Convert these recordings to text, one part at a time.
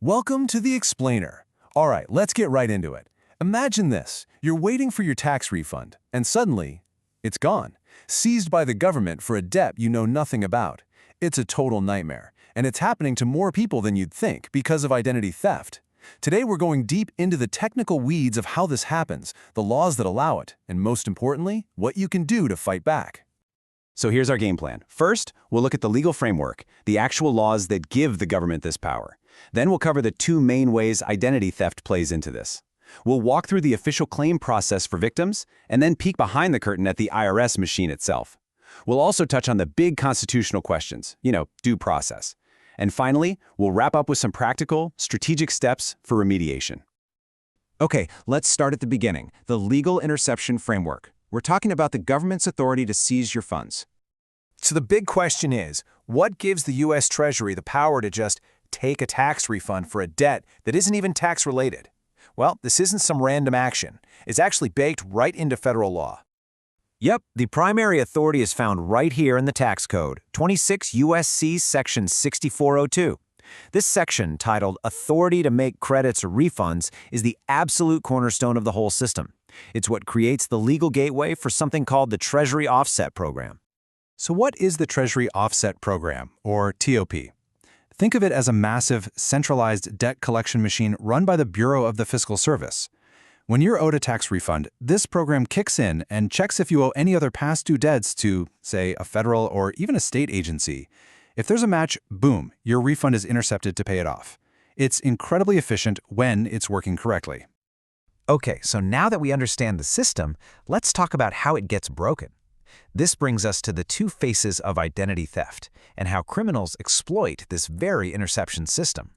Welcome to the Explainer. All right, let's get right into it. Imagine this. You're waiting for your tax refund, and suddenly, it's gone. Seized by the government for a debt you know nothing about. It's a total nightmare, and it's happening to more people than you'd think because of identity theft. Today we're going deep into the technical weeds of how this happens, the laws that allow it, and most importantly, what you can do to fight back. So here's our game plan. First, we'll look at the legal framework, the actual laws that give the government this power. Then we'll cover the two main ways identity theft plays into this. We'll walk through the official claim process for victims, and then peek behind the curtain at the IRS machine itself. We'll also touch on the big constitutional questions, due process. And finally, we'll wrap up with some practical, strategic steps for remediation. Okay, let's start at the beginning, the legal interception framework. We're talking about the government's authority to seize your funds. So the big question is, what gives the U.S. Treasury the power to just take a tax refund for a debt that isn't even tax-related? Well, this isn't some random action. It's actually baked right into federal law. Yep, the primary authority is found right here in the tax code, 26 U.S.C. Section 6402. This section, titled Authority to Make Credits or Refunds, is the absolute cornerstone of the whole system. It's what creates the legal gateway for something called the Treasury Offset Program. So what is the Treasury Offset Program, or TOP? Think of it as a massive, centralized debt collection machine run by the Bureau of the Fiscal Service. When you're owed a tax refund, this program kicks in and checks if you owe any other past due debts to, say, a federal or even a state agency. If there's a match, boom, your refund is intercepted to pay it off. It's incredibly efficient when it's working correctly. Okay, so now that we understand the system, let's talk about how it gets broken. This brings us to the two faces of identity theft and how criminals exploit this very interception system.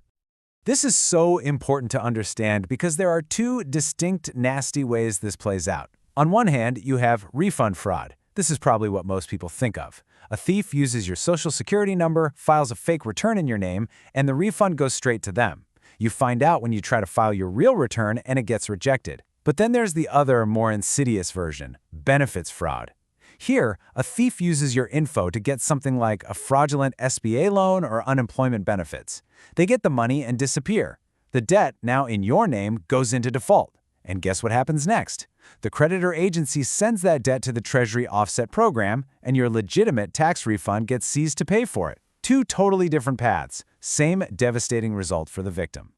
This is so important to understand because there are two distinct, nasty ways this plays out. On one hand, you have refund fraud. This is probably what most people think of. A thief uses your social security number, files a fake return in your name, and the refund goes straight to them. You find out when you try to file your real return and it gets rejected. But then there's the other, more insidious version, benefits fraud. Here, a thief uses your info to get something like a fraudulent SBA loan or unemployment benefits. They get the money and disappear. The debt, now in your name, goes into default. And guess what happens next? The creditor agency sends that debt to the Treasury Offset Program, and your legitimate tax refund gets seized to pay for it. Two totally different paths, same devastating result for the victim.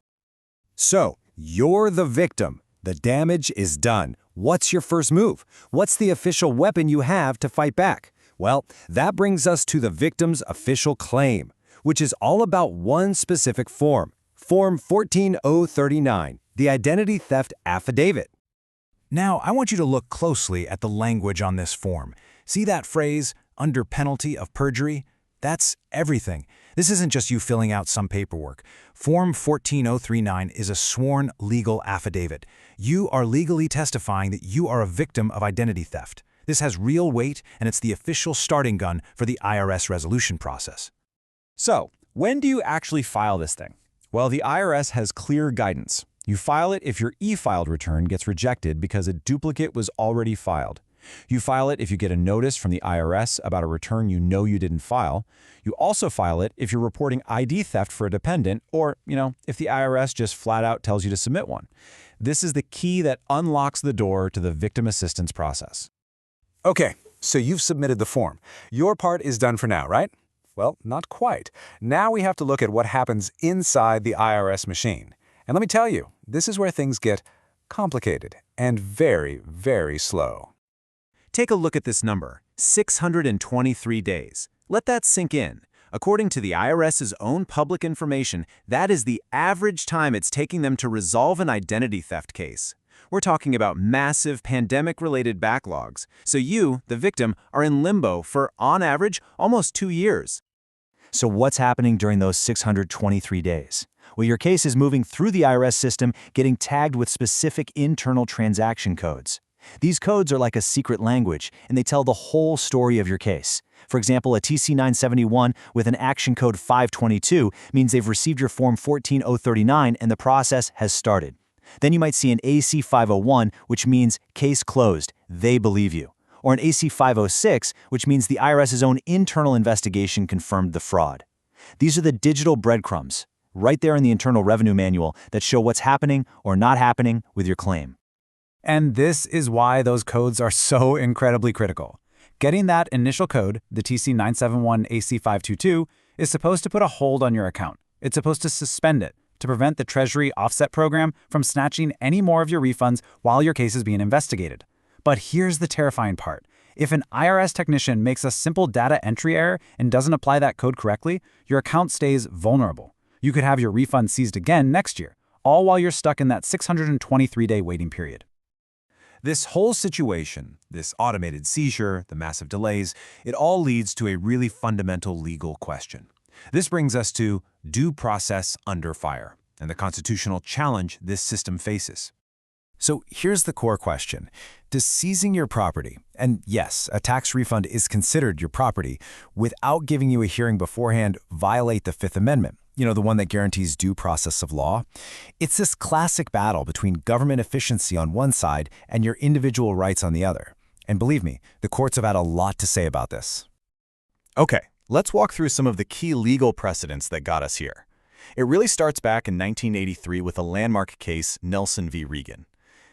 So, you're the victim. The damage is done. What's your first move? What's the official weapon you have to fight back? Well, that brings us to the victim's official claim, which is all about one specific form, Form 14039, the Identity Theft Affidavit. Now, I want you to look closely at the language on this form. See that phrase, under penalty of perjury? That's everything. This isn't just you filling out some paperwork. Form 14039 is a sworn legal affidavit. You are legally testifying that you are a victim of identity theft. This has real weight, and it's the official starting gun for the IRS resolution process. So, when do you actually file this thing? Well, the IRS has clear guidance. You file it if your e-filed return gets rejected because a duplicate was already filed. You file it if you get a notice from the IRS about a return you know you didn't file. You also file it if you're reporting ID theft for a dependent or, if the IRS just flat out tells you to submit one. This is the key that unlocks the door to the victim assistance process. Okay, so you've submitted the form. Your part is done for now, right? Well, not quite. Now we have to look at what happens inside the IRS machine. And let me tell you, this is where things get complicated and very, very slow. Take a look at this number, 623 days. Let that sink in. According to the IRS's own public information, that is the average time it's taking them to resolve an identity theft case. We're talking about massive pandemic-related backlogs, so you, the victim, are in limbo for, on average, almost 2 years. So what's happening during those 623 days? Well, your case is moving through the IRS system, getting tagged with specific internal transaction codes. These codes are like a secret language, and they tell the whole story of your case. For example, a TC971 with an action code 522 means they've received your Form 14039 and the process has started. Then you might see an AC501, which means case closed, they believe you. Or an AC506, which means the IRS's own internal investigation confirmed the fraud. These are the digital breadcrumbs. right there in the Internal Revenue Manual that show what's happening or not happening with your claim. And this is why those codes are so incredibly critical. Getting that initial code, the TC971 AC522, is supposed to put a hold on your account. It's supposed to suspend it to prevent the Treasury Offset Program from snatching any more of your refunds while your case is being investigated. But here's the terrifying part. If an IRS technician makes a simple data entry error and doesn't apply that code correctly, your account stays vulnerable. You could have your refund seized again next year, all while you're stuck in that 623-day waiting period. This whole situation, this automated seizure, the massive delays, it all leads to a really fundamental legal question. This brings us to due process under fire and the constitutional challenge this system faces. So here's the core question. Does seizing your property, and yes, a tax refund is considered your property, without giving you a hearing beforehand, violate the Fifth Amendment? You know, the one that guarantees due process of law? It's this classic battle between government efficiency on one side and your individual rights on the other. And believe me, the courts have had a lot to say about this. Okay, let's walk through some of the key legal precedents that got us here. It really starts back in 1983 with a landmark case, Nelson v. Regan.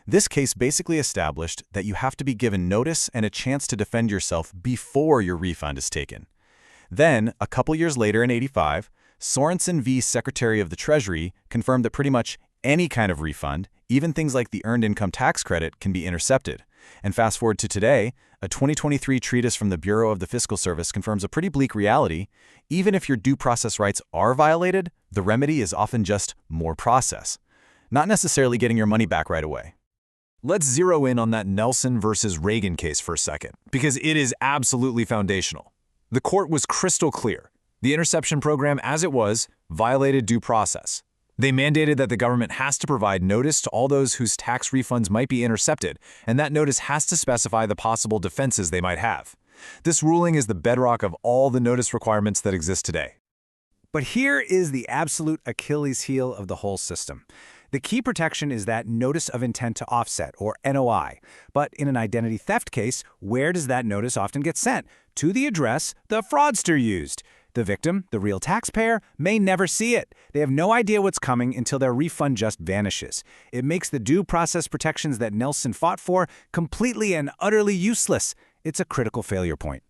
This case basically established that you have to be given notice and a chance to defend yourself before your refund is taken. Then, a couple years later in '85, Sorensen v. Secretary of the Treasury confirmed that pretty much any kind of refund, even things like the Earned Income Tax Credit, can be intercepted. And fast forward to today, a 2023 treatise from the Bureau of the Fiscal Service confirms a pretty bleak reality. Even if your due process rights are violated, the remedy is often just more process, not necessarily getting your money back right away. Let's zero in on that Nelson versus Regan case for a second, because it is absolutely foundational. The court was crystal clear. The Interception Program, as it was, violated due process. They mandated that the government has to provide notice to all those whose tax refunds might be intercepted, and that notice has to specify the possible defenses they might have. This ruling is the bedrock of all the notice requirements that exist today. But here is the absolute Achilles heel of the whole system. The key protection is that notice of intent to offset, or NOI. But in an identity theft case, where does that notice often get sent? To the address the fraudster used. The victim, the real taxpayer, may never see it. They have no idea what's coming until their refund just vanishes. It makes the due process protections that Nelson fought for completely and utterly useless. It's a critical failure point.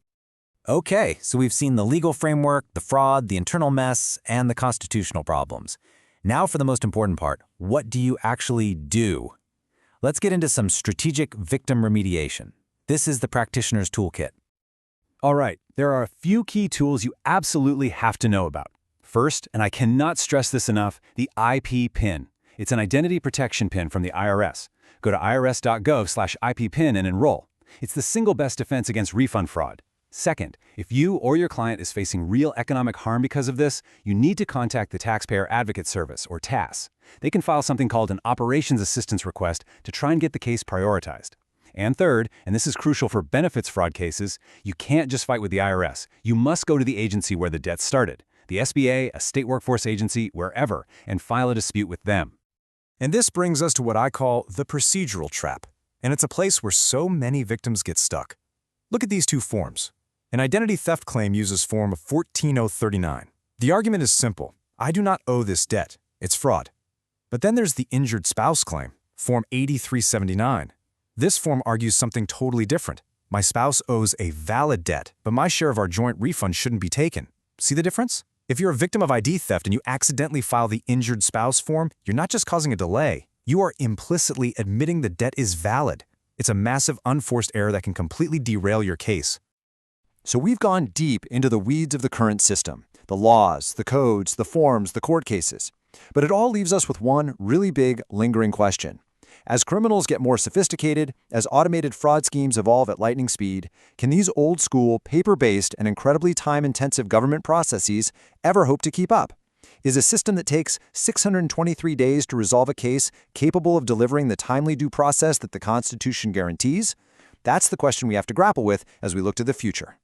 Okay, so we've seen the legal framework, the fraud, the internal mess, and the constitutional problems. Now for the most important part, what do you actually do? Let's get into some strategic victim remediation. This is the practitioner's toolkit. All right, there are a few key tools you absolutely have to know about. First, and I cannot stress this enough, the IPPIN. It's an identity protection pin from the IRS. Go to IRS.gov/IPPIN and enroll. It's the single best defense against refund fraud. Second, if you or your client is facing real economic harm because of this, you need to contact the Taxpayer Advocate Service, or TAS. They can file something called an Operations Assistance Request to try and get the case prioritized. And third, and this is crucial for benefits fraud cases, you can't just fight with the IRS. You must go to the agency where the debt started, the SBA, a state workforce agency, wherever, and file a dispute with them. And this brings us to what I call the procedural trap. And it's a place where so many victims get stuck. Look at these two forms. An identity theft claim uses form 14039. The argument is simple. I do not owe this debt. It's fraud. But then there's the injured spouse claim, form 8379. This form argues something totally different. My spouse owes a valid debt, but my share of our joint refund shouldn't be taken. See the difference? If you're a victim of ID theft and you accidentally file the injured spouse form, you're not just causing a delay. You are implicitly admitting the debt is valid. It's a massive unforced error that can completely derail your case. So we've gone deep into the weeds of the current system, the laws, the codes, the forms, the court cases. But it all leaves us with one really big, lingering question. As criminals get more sophisticated, as automated fraud schemes evolve at lightning speed, can these old-school, paper-based, and incredibly time-intensive government processes ever hope to keep up? Is a system that takes 623 days to resolve a case capable of delivering the timely due process that the Constitution guarantees? That's the question we have to grapple with as we look to the future.